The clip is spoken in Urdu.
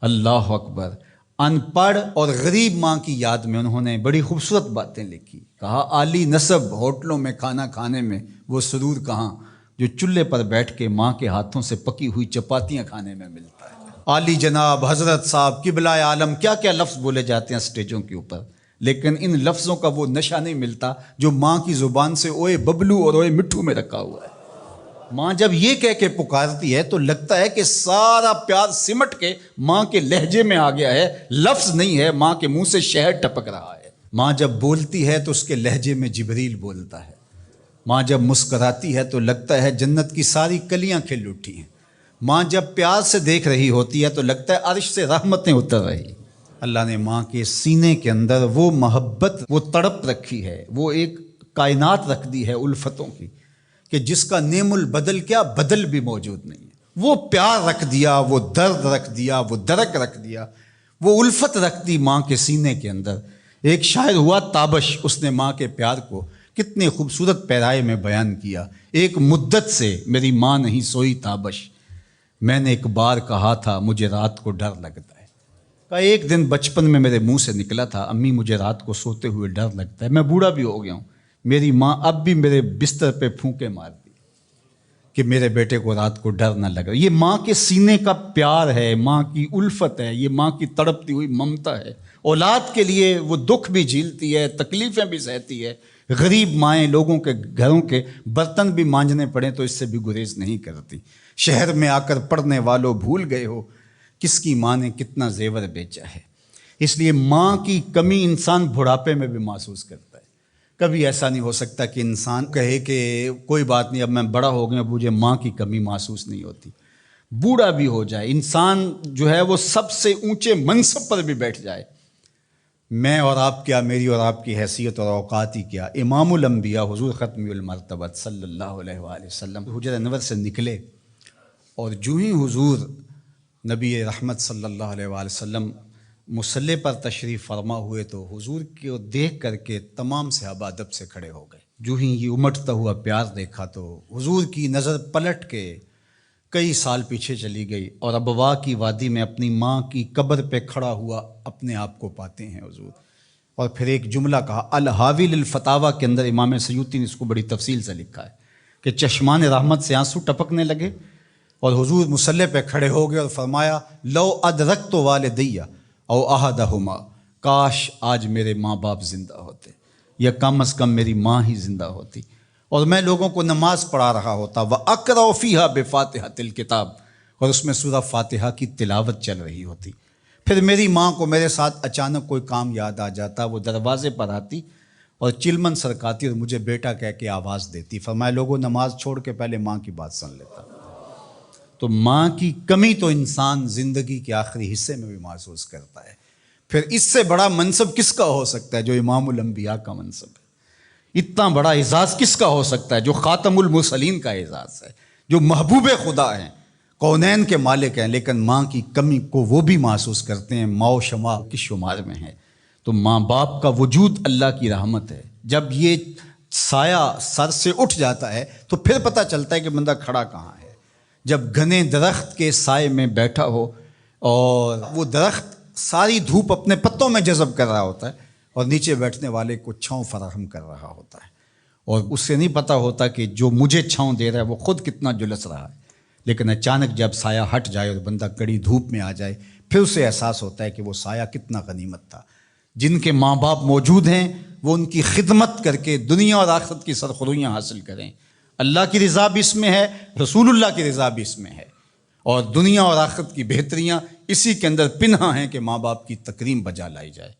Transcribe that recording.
اللہ اکبر۔ ان پڑھ اور غریب ماں کی یاد میں انہوں نے بڑی خوبصورت باتیں لکھی۔ کہا عالی نسب ہوٹلوں میں کھانا کھانے میں وہ سرور کہاں جو چولہے پر بیٹھ کے ماں کے ہاتھوں سے پکی ہوئی چپاتیاں کھانے میں ملتا ہے۔ عالی جناب، حضرت صاحب، قبلہ عالم، کیا کیا لفظ بولے جاتے ہیں سٹیجوں کے اوپر، لیکن ان لفظوں کا وہ نشہ نہیں ملتا جو ماں کی زبان سے اوئے ببلو اور اوئے مٹھو میں رکھا ہوا ہے۔ ماں جب یہ کہہ کے پکارتی ہے تو لگتا ہے کہ سارا پیار سمٹ کے ماں کے لہجے میں آ گیا ہے، لفظ نہیں ہے، ماں کے منہ سے شہد ٹپک رہا ہے۔ ماں جب بولتی ہے تو اس کے لہجے میں جبریل بولتا ہے۔ ماں جب مسکراتی ہے تو لگتا ہے جنت کی ساری کلیاں کھل اٹھی ہیں۔ ماں جب پیار سے دیکھ رہی ہوتی ہے تو لگتا ہے عرش سے رحمتیں اتر رہی۔ اللہ نے ماں کے سینے کے اندر وہ محبت، وہ تڑپ رکھی ہے، وہ ایک کائنات رکھ دی ہے الفتوں کی، کہ جس کا نعم البدل کیا بدل بھی موجود نہیں ہے۔ وہ پیار رکھ دیا، وہ درد رکھ دیا، وہ درک رکھ دیا، وہ الفت رکھ دی ماں کے سینے کے اندر۔ ایک شاعر ہوا تابش، اس نے ماں کے پیار کو کتنے خوبصورت پیرائے میں بیان کیا۔ ایک مدت سے میری ماں نہیں سوئی تابش، میں نے ایک بار کہا تھا مجھے رات کو ڈر لگتا ہے۔ کہا ایک دن بچپن میں میرے منہ سے نکلا تھا امی مجھے رات کو سوتے ہوئے ڈر لگتا ہے۔ میں بوڑھا بھی ہو گیا ہوں، میری ماں اب بھی میرے بستر پہ پھونکے مارتی کہ میرے بیٹے کو رات کو ڈر نہ لگا۔ یہ ماں کے سینے کا پیار ہے، ماں کی الفت ہے، یہ ماں کی تڑپتی ہوئی ممتا ہے۔ اولاد کے لیے وہ دکھ بھی جھیلتی ہے، تکلیفیں بھی سہتی ہے۔ غریب مائیں لوگوں کے گھروں کے برتن بھی مانجنے پڑیں تو اس سے بھی گریز نہیں کرتی۔ شہر میں آ کر پڑھنے والوں بھول گئے ہو کس کی ماں نے کتنا زیور بیچا ہے۔ اس لیے ماں کی کمی انسان بڑھاپے میں بھی محسوس کرتا ہے۔ کبھی ایسا نہیں ہو سکتا کہ انسان کہے کہ کوئی بات نہیں اب میں بڑا ہو گیا، مجھے ماں کی کمی محسوس نہیں ہوتی۔ بوڑھا بھی ہو جائے انسان جو ہے وہ سب سے اونچے منصب پر بھی بیٹھ جائے، میں اور آپ کیا، میری اور آپ کی حیثیت اور اوقات ہی کیا۔ امام الانبیاء حضور ختم المرتبت صلی اللہ علیہ وآلہ وسلم حجرہ انور سے نکلے اور جو ہی حضور نبی رحمت صلی اللہ علیہ وآلہ وسلم مصلی پر تشریف فرما ہوئے تو حضور کو دیکھ کر کے تمام صحابہ ادب سے کھڑے ہو گئے۔ جو ہی یہ امٹتا ہوا پیار دیکھا تو حضور کی نظر پلٹ کے کئی سال پیچھے چلی گئی اور ابوا کی وادی میں اپنی ماں کی قبر پہ کھڑا ہوا اپنے آپ کو پاتے ہیں حضور۔ اور پھر ایک جملہ کہا، الحاوی للفتاویٰ کے اندر امام سیوطی نے اس کو بڑی تفصیل سے لکھا ہے کہ چشمان رحمت سے آنسو ٹپکنے لگے اور حضور مصلی پہ کھڑے ہو گئے اور فرمایا لو ادرکت والدیّ او احدہما، کاش آج میرے ماں باپ زندہ ہوتے یا کم از کم میری ماں ہی زندہ ہوتی اور میں لوگوں کو نماز پڑھا رہا ہوتا، وَأَقْرَأُ فِيهَا بِفَاتِحَةِ الْكِتَابِ، اور اس میں سورہ فاتحہ کی تلاوت چل رہی ہوتی۔ پھر میری ماں کو میرے ساتھ اچانک کوئی کام یاد آ جاتا، وہ دروازے پر آتی اور چلمن سرکاتی اور مجھے بیٹا کہہ کے آواز دیتی۔ فرمایا لوگوں نماز چھوڑ کے پہلے ماں کی بات سن لیتا۔ تو ماں کی کمی تو انسان زندگی کے آخری حصے میں بھی محسوس کرتا ہے۔ پھر اس سے بڑا منصب کس کا ہو سکتا ہے جو امام الانبیاء کا منصب ہے؟ اتنا بڑا اعزاز کس کا ہو سکتا ہے جو خاتم المرسلین کا اعزاز ہے، جو محبوب خدا ہیں، کونین کے مالک ہیں، لیکن ماں کی کمی کو وہ بھی محسوس کرتے ہیں۔ ماں و شمع کس شمار میں ہے؟ تو ماں باپ کا وجود اللہ کی رحمت ہے۔ جب یہ سایہ سر سے اٹھ جاتا ہے تو پھر پتہ چلتا ہے کہ بندہ کھڑا کہاں ہے۔ جب گھنے درخت کے سائے میں بیٹھا ہو اور وہ درخت ساری دھوپ اپنے پتوں میں جذب کر رہا ہوتا ہے اور نیچے بیٹھنے والے کو چھاؤں فراہم کر رہا ہوتا ہے، اور اس سے نہیں پتہ ہوتا کہ جو مجھے چھاؤں دے رہا ہے وہ خود کتنا جلس رہا ہے، لیکن اچانک جب سایہ ہٹ جائے اور بندہ کڑی دھوپ میں آ جائے پھر اسے احساس ہوتا ہے کہ وہ سایہ کتنا غنیمت تھا۔ جن کے ماں باپ موجود ہیں وہ ان کی خدمت کر کے دنیا اور آخرت کی سرخرویاں حاصل کریں۔ اللہ کی رضا بھی اس میں ہے، رسول اللہ کی رضا بھی اس میں ہے، اور دنیا اور آخرت کی بہتریاں اسی کے اندر پنہاں ہیں کہ ماں باپ کی تکریم بجا لائی جائے۔